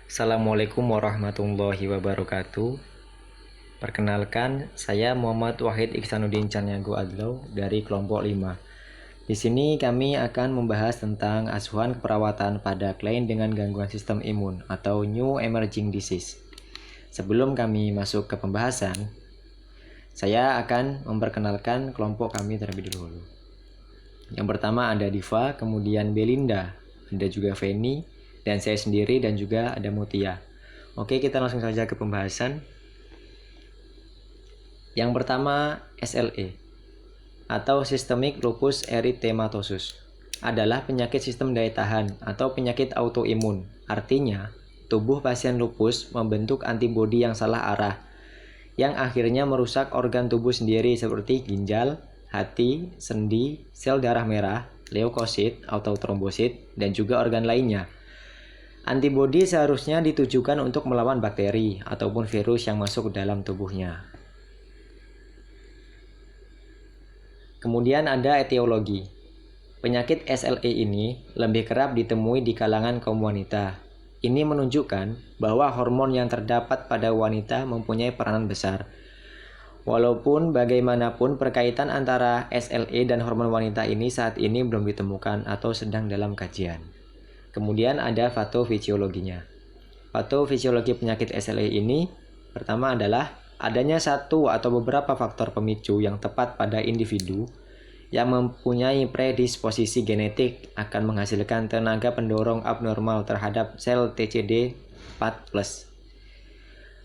Assalamualaikum warahmatullahi wabarakatuh. Perkenalkan, saya Muhammad Wahid Iksanuddin Caniago Adlau dari kelompok 5. Di sini kami akan membahas tentang asuhan keperawatan pada klien dengan gangguan sistem imun atau New Emerging Disease. Sebelum kami masuk ke pembahasan, saya akan memperkenalkan kelompok kami terlebih dahulu. Yang pertama ada Diva, kemudian Belinda, ada juga Feni, dan saya sendiri, dan juga ada Mutia. Oke, kita langsung saja ke pembahasan. Yang pertama, SLE atau Systemic Lupus Erythematosus adalah penyakit sistem daya tahan atau penyakit autoimun. Artinya, tubuh pasien lupus membentuk antibodi yang salah arah yang akhirnya merusak organ tubuh sendiri seperti ginjal, hati, sendi, sel darah merah, leukosit atau trombosit, dan juga organ lainnya. Antibodi seharusnya ditujukan untuk melawan bakteri ataupun virus yang masuk ke dalam tubuhnya. Kemudian ada etiologi. Penyakit SLE ini lebih kerap ditemui di kalangan kaum wanita. Ini menunjukkan bahwa hormon yang terdapat pada wanita mempunyai peranan besar. Walaupun bagaimanapun perkaitan antara SLE dan hormon wanita ini saat ini belum ditemukan atau sedang dalam kajian. Kemudian ada patofisiologinya. Patofisiologi penyakit SLE ini pertama adalah adanya satu atau beberapa faktor pemicu yang tepat pada individu yang mempunyai predisposisi genetik akan menghasilkan tenaga pendorong abnormal terhadap sel TCD4+,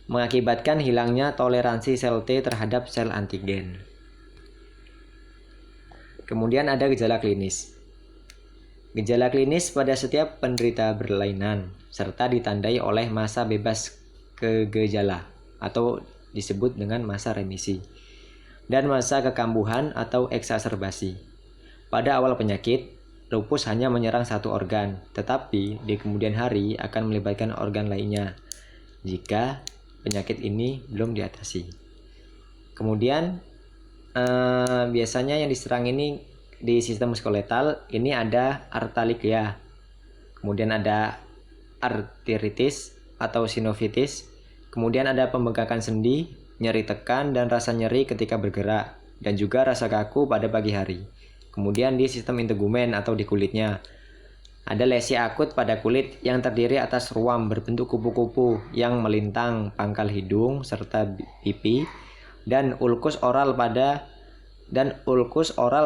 mengakibatkan hilangnya toleransi sel T terhadap sel antigen. Kemudian ada gejala klinis. Gejala klinis pada setiap penderita berlainan, serta ditandai oleh masa bebas kegejala atau disebut dengan masa remisi, dan masa kekambuhan atau eksaserbasi. Pada awal penyakit, lupus hanya menyerang satu organ, tetapi di kemudian hari akan melibatkan organ lainnya jika penyakit ini belum diatasi. Kemudian biasanya yang diserang ini di sistem skeletal ini ada artaligya, kemudian ada arteritis atau sinovitis, kemudian ada pembengkakan sendi, nyeri tekan dan rasa nyeri ketika bergerak, dan juga rasa kaku pada pagi hari. Kemudian di sistem integumen atau di kulitnya ada lesi akut pada kulit yang terdiri atas ruam berbentuk kupu-kupu yang melintang pangkal hidung serta pipi, dan ulkus oral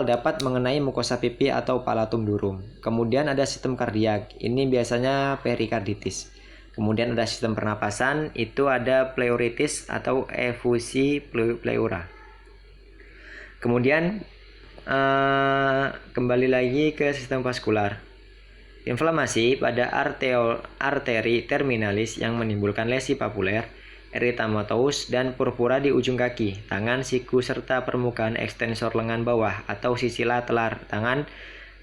dapat mengenai mukosa pipi atau palatum durum. Kemudian ada sistem kardiak, ini biasanya perikarditis. Kemudian ada sistem pernapasan, itu ada pleuritis atau efusi pleura. Kemudian kembali lagi ke sistem vaskular. Inflamasi pada arteri terminalis yang menimbulkan lesi papuler, erythematous, dan purpura di ujung kaki, tangan, siku, serta permukaan ekstensor lengan bawah atau sisila telar tangan,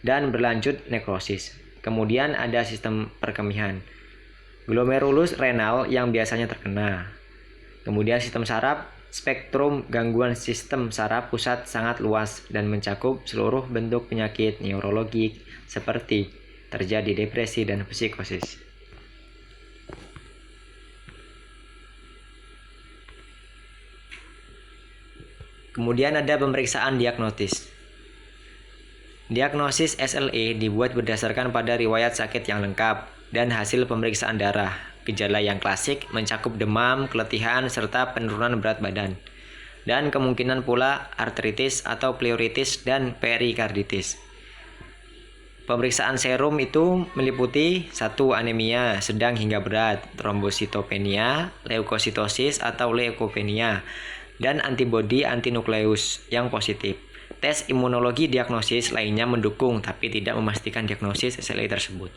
dan berlanjut nekrosis. Kemudian ada sistem perkemihan. Glomerulus renal yang biasanya terkena. Kemudian sistem saraf, spektrum gangguan sistem saraf pusat sangat luas dan mencakup seluruh bentuk penyakit neurologik seperti terjadi depresi dan psikosis. Kemudian ada pemeriksaan diagnosis. Diagnosis SLE dibuat berdasarkan pada riwayat sakit yang lengkap dan hasil pemeriksaan darah. Gejala yang klasik mencakup demam, keletihan, serta penurunan berat badan. Dan kemungkinan pula arteritis atau pleuritis dan perikarditis. Pemeriksaan serum itu meliputi 1. Anemia sedang hingga berat, trombositopenia, leukositosis atau leukopenia, dan antibodi antinukleus yang positif. Tes imunologi diagnosis lainnya mendukung tapi tidak memastikan diagnosis SLE tersebut.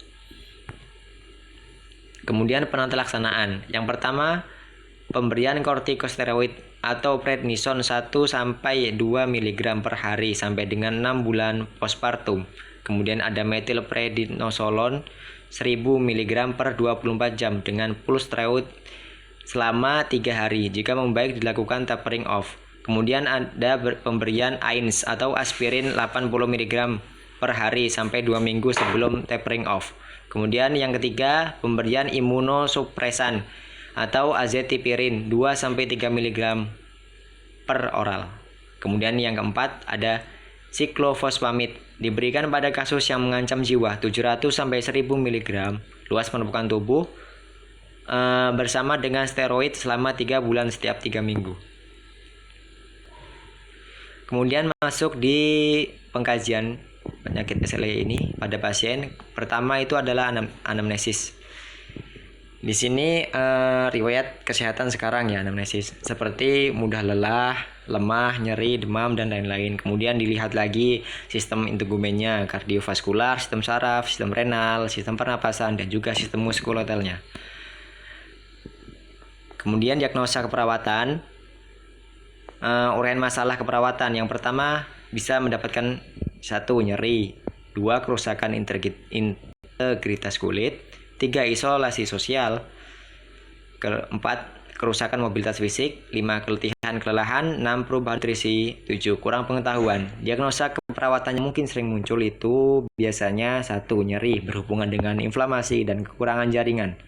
Kemudian penata laksanaan. Yang pertama, pemberian kortikosteroid atau prednison 1-2 mg per hari sampai dengan 6 bulan postpartum. Kemudian ada metilprednisolon 1000 mg per 24 jam dengan pulse steroid selama 3 hari. Jika membaik dilakukan tapering off. Kemudian ada pemberian AINS atau aspirin 80 mg per hari sampai 2 minggu sebelum tapering off. Kemudian yang ketiga, pemberian imunosupresan atau azathiopirin 2-3 mg per oral. Kemudian yang keempat ada siklofosfamid, diberikan pada kasus yang mengancam jiwa 700-1000 mg luas penumpukan tubuh bersama dengan steroid selama 3 bulan setiap 3 minggu. Kemudian masuk di pengkajian penyakit SLE ini pada pasien. Pertama itu adalah anamnesis. Di sini riwayat kesehatan sekarang ya, anamnesis seperti mudah lelah, lemah, nyeri, demam dan lain-lain. Kemudian dilihat lagi sistem integumennya, kardiovaskular, sistem saraf, sistem renal, sistem pernapasan dan juga sistem muskulotelnya. Kemudian diagnosa keperawatan, uraian masalah keperawatan. Yang pertama bisa mendapatkan 1. Nyeri, 2. Kerusakan integritas kulit, 3. Isolasi sosial, 4. Kerusakan mobilitas fisik, 5. Kelelahan, 6. Perubahan nutrisi, 7. Kurang pengetahuan. Diagnosa keperawatan yang mungkin sering muncul itu biasanya 1. Nyeri berhubungan dengan inflamasi dan kekurangan jaringan.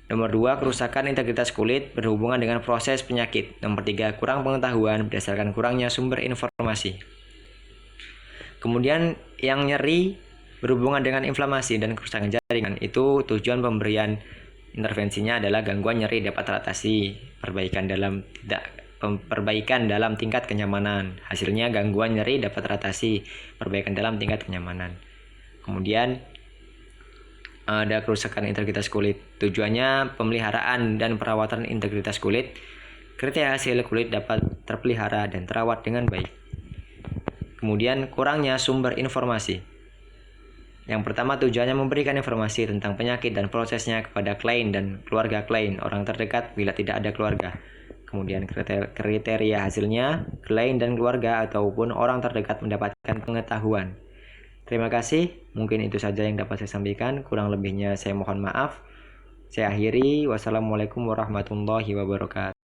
Nomor 2, kerusakan integritas kulit berhubungan dengan proses penyakit. Nomor 3, kurang pengetahuan berdasarkan kurangnya sumber informasi. Kemudian yang nyeri berhubungan dengan inflamasi dan kerusakan jaringan, itu tujuan pemberian intervensinya adalah gangguan nyeri dapat teratasi, perbaikan dalam tingkat kenyamanan. Hasilnya gangguan nyeri dapat teratasi, perbaikan dalam tingkat kenyamanan. Kemudian ada kerusakan integritas kulit. Tujuannya pemeliharaan dan perawatan integritas kulit. Kriteria hasil kulit dapat terpelihara dan terawat dengan baik. Kemudian kurangnya sumber informasi. Yang pertama, tujuannya memberikan informasi tentang penyakit dan prosesnya kepada klien dan keluarga klien, orang terdekat bila tidak ada keluarga. Kemudian kriteria hasilnya, klien dan keluarga ataupun orang terdekat mendapatkan pengetahuan. Terima kasih, mungkin itu saja yang dapat saya sampaikan. Kurang lebihnya saya mohon maaf. Saya akhiri. Wassalamualaikum warahmatullahi wabarakatuh.